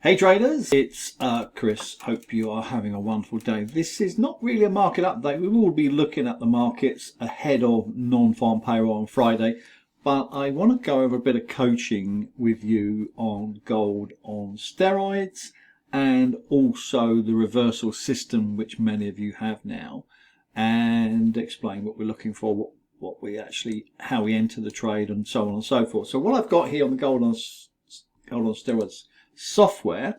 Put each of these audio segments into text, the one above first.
Hey traders, it's Chris. Hope you are having a wonderful day. This is not really a market update. We will be looking at the markets ahead of non-farm payroll on Friday, but I want to go over a bit of coaching with you on gold on steroids and also the reversal system which many of you have now, and explain what we're looking for, what we actually, how we enter the trade, and so on and so forth. So what I've got here on the gold on steroids software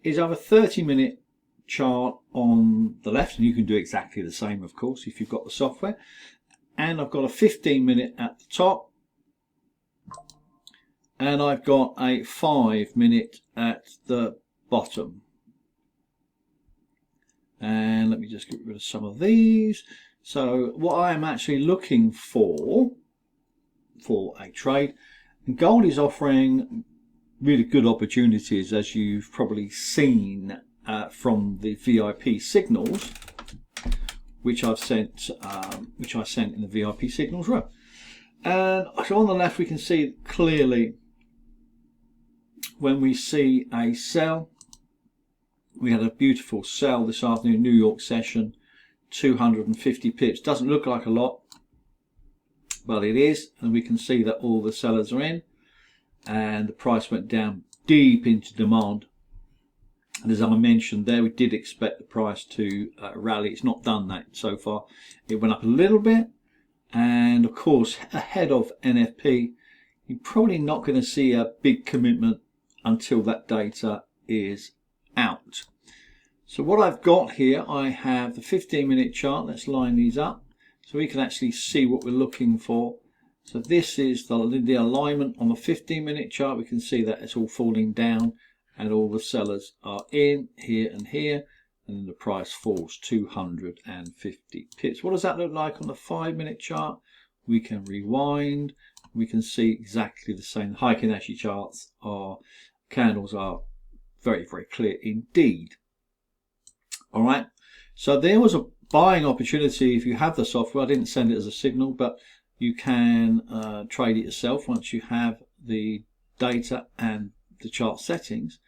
is I have a 30-minute chart on the left, and you can do exactly the same, of course, if you've got the software. And I've got a 15-minute at the top, and I've got a 5-minute at the bottom. And let me just get rid of some of these. So what I am actually looking for a trade, and gold is offering really good opportunities, as you've probably seen from the VIP signals, which I've sent, which I sent in the VIP signals row. And so on the left, we can see clearly when we see a sell. We had a beautiful sell this afternoon, New York session, 250 pips. Doesn't look like a lot, but it is, and we can see that all the sellers are in. And the price went down deep into demand, and as I mentioned there, we did expect the price to rally. It's not done that so far. It went up a little bit, and of course ahead of NFP you're probably not going to see a big commitment until that data is out. So what I've got here, I have the 15-minute chart. Let's line these up so we can actually see what we're looking for. So this is the alignment on the 15-minute chart. We can see that it's all falling down and all the sellers are in here and here, and then the price falls 250 pips. What does that look like on the 5-minute chart? We can rewind. We can see exactly the same. Heikin Ashi charts are, candles are very, very clear indeed. All right. So there was a buying opportunity if you have the software. I didn't send it as a signal, but you can trade it yourself once you have the data and the chart settings.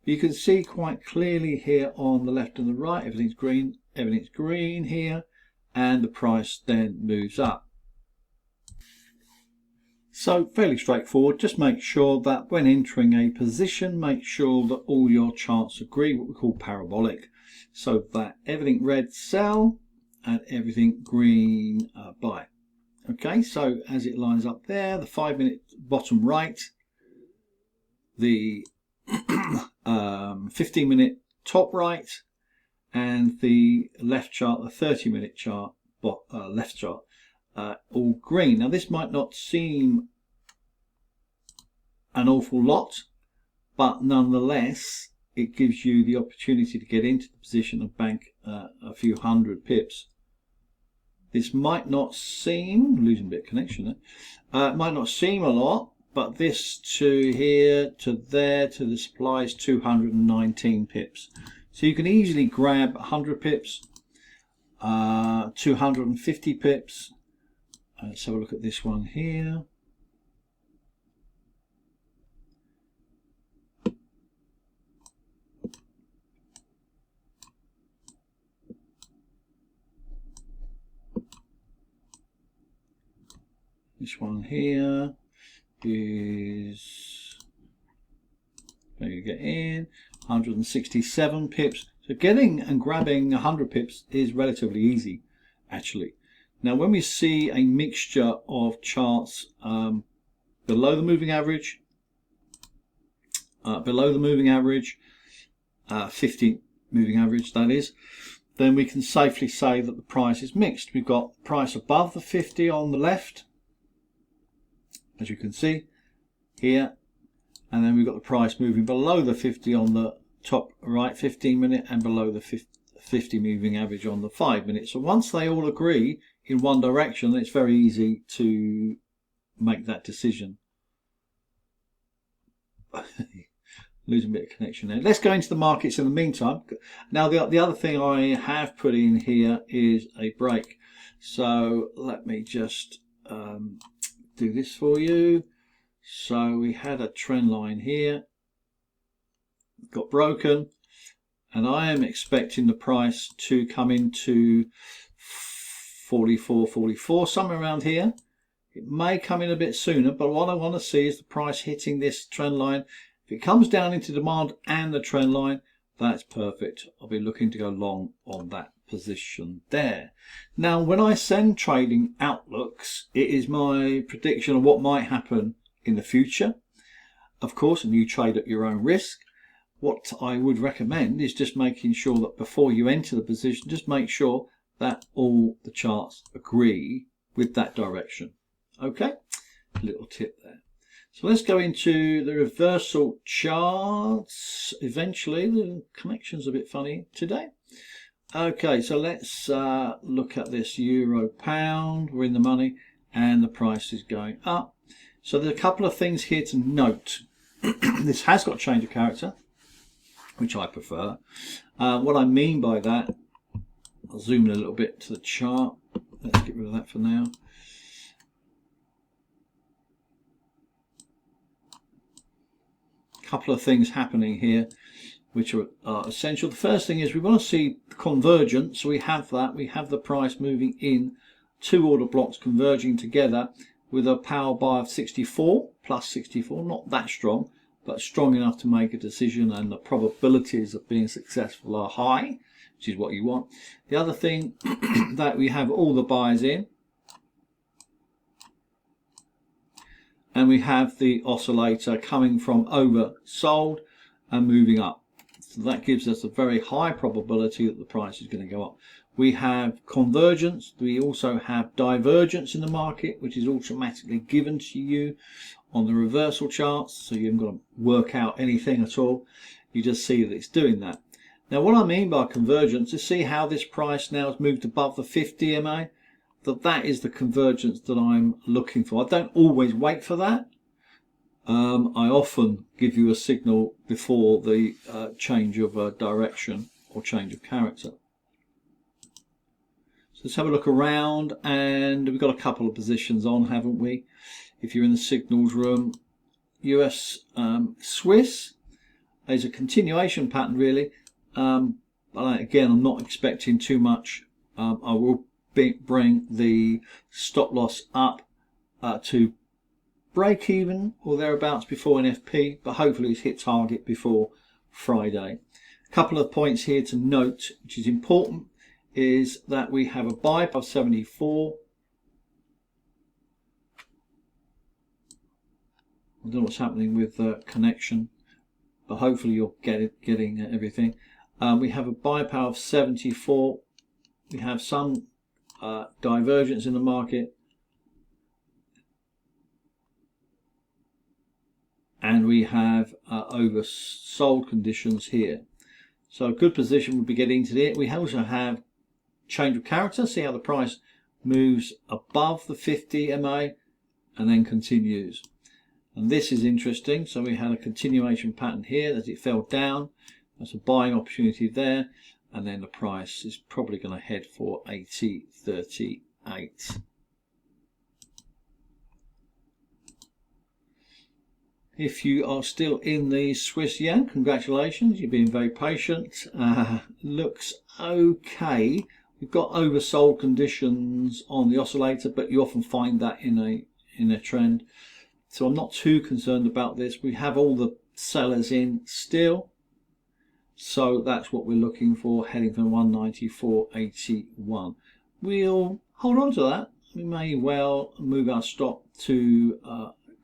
You can see quite clearly here on the left and the right, everything's green here, and the price then moves up. So fairly straightforward. Just make sure that when entering a position, make sure that all your charts agree, what we call parabolic, so that everything red sell and everything green buy. Okay, so as it lines up there, the 5-minute bottom right, the 15-minute top right, and the left chart, the 30-minute chart, left chart, all green. Now this might not seem an awful lot, but nonetheless it gives you the opportunity to get into the position and bank a few hundred pips. This might not seem, losing a bit of connection there, it might not seem a lot, but this to here, to there, to the supply is 219 pips. So you can easily grab 100 pips, 250 pips. Let's have a look at this one here. This one here is, there you get in, 167 pips. So getting and grabbing 100 pips is relatively easy, actually. Now when we see a mixture of charts below the moving average, 50 moving average that is, then we can safely say that the price is mixed. We've got price above the 50 on the left, as you can see here, and then we've got the price moving below the 50 on the top right 15-minute and below the 50 moving average on the 5-minute. So once they all agree in one direction, it's very easy to make that decision. Losing a bit of connection there. Let's go into the markets in the meantime. Now the other thing I have put in here is a break. So let me just do this for you. So we had a trend line here. got broken, and I am expecting the price to come into 44, somewhere around here. It may come in a bit sooner, but what I want to see is the price hitting this trend line. If it comes down into demand and the trend line, that's perfect. I'll be looking to go long on that position there. Now, when I send trading outlooks, it is my prediction of what might happen in the future. Of course, and you trade at your own risk. What I would recommend is just making sure that before you enter the position, just make sure that all the charts agree with that direction. Okay, little tip there. So let's go into the reversal charts. Eventually, the connection's a bit funny today. Okay, so let's look at this euro pound. We're in the money and the price is going up. So there's a couple of things here to note. This has got a change of character, which I prefer. What I mean by that, I'll zoom in a little bit to the chart. Let's get rid of that for now. Couple of things happening here which are essential. The first thing is we want to see convergence. So we have that. We have the price moving in, two order blocks converging together with a power buy of 64 plus 64. Not that strong, but strong enough to make a decision, and the probabilities of being successful are high, which is what you want. The other thing that we have all the buys in, and we have the oscillator coming from oversold and moving up. So that gives us a very high probability that the price is going to go up. We have convergence. We also have divergence in the market, which is automatically given to you on the reversal charts. So you haven't got to work out anything at all. You just see that it's doing that. Now, what I mean by convergence is see how this price now has moved above the 50 MA. That is the convergence that I'm looking for. I don't always wait for that. I often give you a signal before the change of direction or change of character. So let's have a look around, and we've got a couple of positions on, haven't we? If you're in the signals room, US Swiss is a continuation pattern really, but again, I'm not expecting too much. I will bring the stop loss up to break even or thereabouts before NFP, but hopefully it's hit target before Friday. A couple of points here to note, which is important, is that we have a buy of 74. I don't know what's happening with the connection, but hopefully you're getting everything. We have a buy power of 74. We have some divergence in the market, and we have oversold conditions here. So a good position would be getting into it. We also have change of character. See how the price moves above the 50 MA and then continues. And this is interesting. So we had a continuation pattern here as it fell down. That's a buying opportunity there. And then the price is probably going to head for 80.38. If you are still in the Swiss yen, congratulations, you've been very patient. Looks okay. We've got oversold conditions on the oscillator, but you often find that in a trend. So I'm not too concerned about this. We have all the sellers in still. So that's what we're looking for, heading from 194.81. We'll hold on to that. We may well move our stop to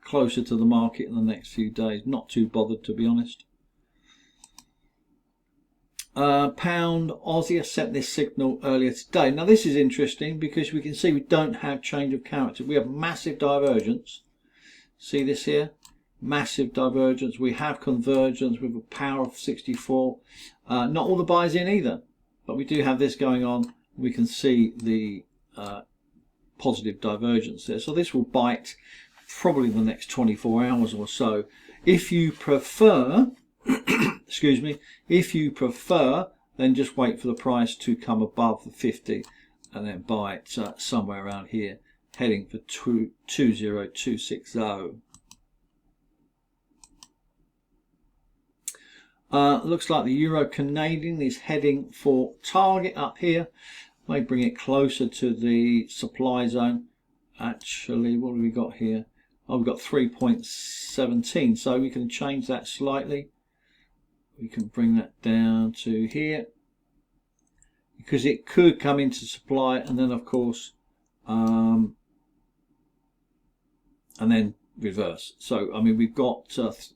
closer to the market in the next few days. Not too bothered, to be honest. Pound Aussie, I sent this signal earlier today. Now this is interesting because we can see we don't have change of character. We have massive divergence. See this here? Massive divergence. We have convergence with a power of 64. Not all the buys in either, but we do have this going on. We can see the positive divergence there. So this will bite probably the next 24 hours or so. If you prefer, excuse me, if you prefer, then just wait for the price to come above the 50 and then buy it somewhere around here, heading for 20260. Looks like the Euro Canadian is heading for target up here. May bring it closer to the supply zone. Actually, what have we got here? Oh, we've got 3.17, so we can change that slightly. We can bring that down to here, because it could come into supply and then of course and then reverse. So I mean, we've got that's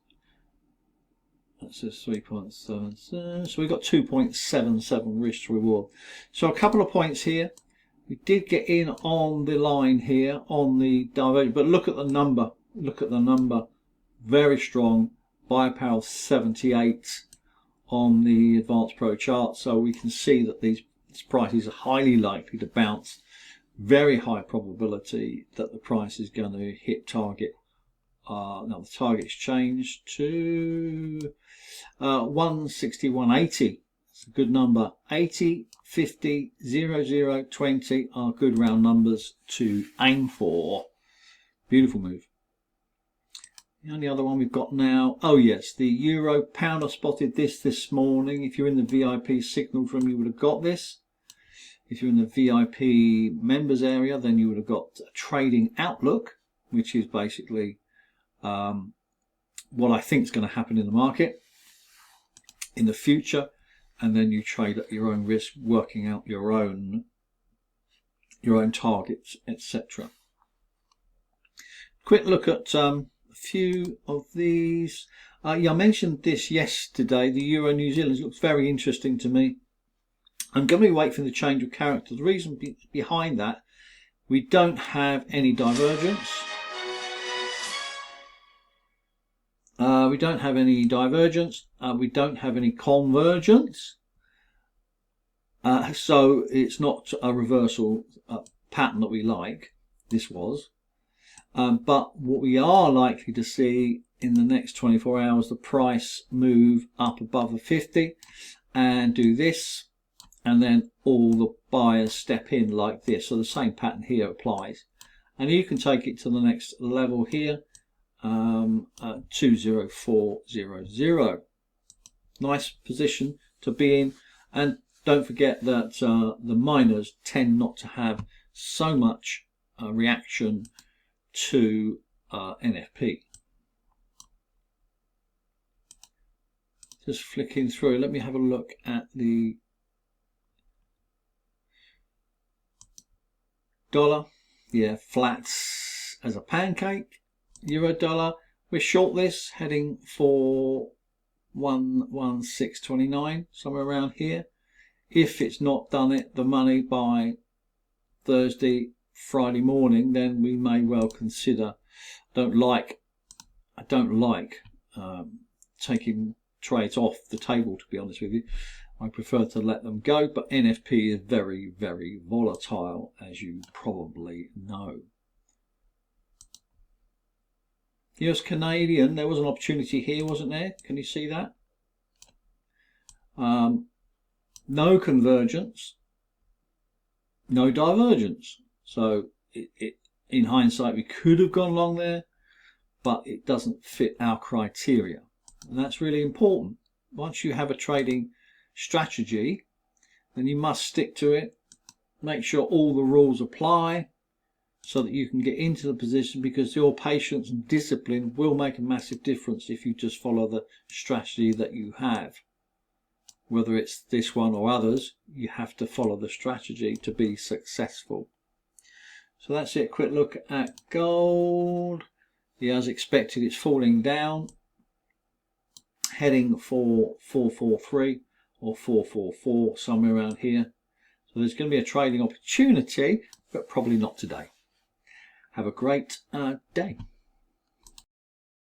just 3.77, so we've got 2.77 risk to reward. So a couple of points here. We did get in on the line here on the divergence, but look at the number. Look at the number. Very strong. Buy power 78 on the Advanced Pro chart. So we can see that these prices are highly likely to bounce. Very high probability that the price is going to hit target. Now the target's changed to 161.80. It's a good number. 80, 50, 00, 20 are good round numbers to aim for. Beautiful move. The only other one we've got now, oh yes, the Euro Pound. I spotted this morning. If you're in the VIP signal room, you would have got this. If you're in the VIP members area, then you would have got a trading outlook, which is basically what I think is going to happen in the market in the future, and then you trade at your own risk, working out your own targets, etc. Quick look at a few of these. Yeah, I mentioned this yesterday. The Euro New Zealand looks very interesting to me. I'm going to be waiting for the change of character. The reason behind that, we don't have any divergence. We don't have any divergence. We don't have any convergence. So it's not a reversal pattern that we like. This was. But what we are likely to see in the next 24 hours, the price move up above the 50 and do this. And then all the buyers step in like this. So the same pattern here applies. And you can take it to the next level here. 20400. Nice position to be in, and don't forget that the miners tend not to have so much reaction to NFP. Just flicking through, let me have a look at the dollar. Yeah, flats as a pancake. Euro dollar, we're short this, heading for 116.29, somewhere around here. If it's not done the money by Thursday, Friday morning, then we may well consider. I don't like taking trades off the table, to be honest with you. I prefer to let them go, but NFP is very, very volatile, as you probably know. US Canadian, there was an opportunity here, wasn't there? Can you see that? No convergence, no divergence. So in hindsight, we could have gone long there, but it doesn't fit our criteria. And that's really important. Once you have a trading strategy, then you must stick to it. Make sure all the rules apply, so that you can get into the position, because your patience and discipline will make a massive difference if you just follow the strategy that you have. Whether it's this one or others, you have to follow the strategy to be successful. So that's it. Quick look at gold. Yeah, as expected, it's falling down, heading for 443 or 444, somewhere around here. So there's going to be a trading opportunity, but probably not today. Have a great day.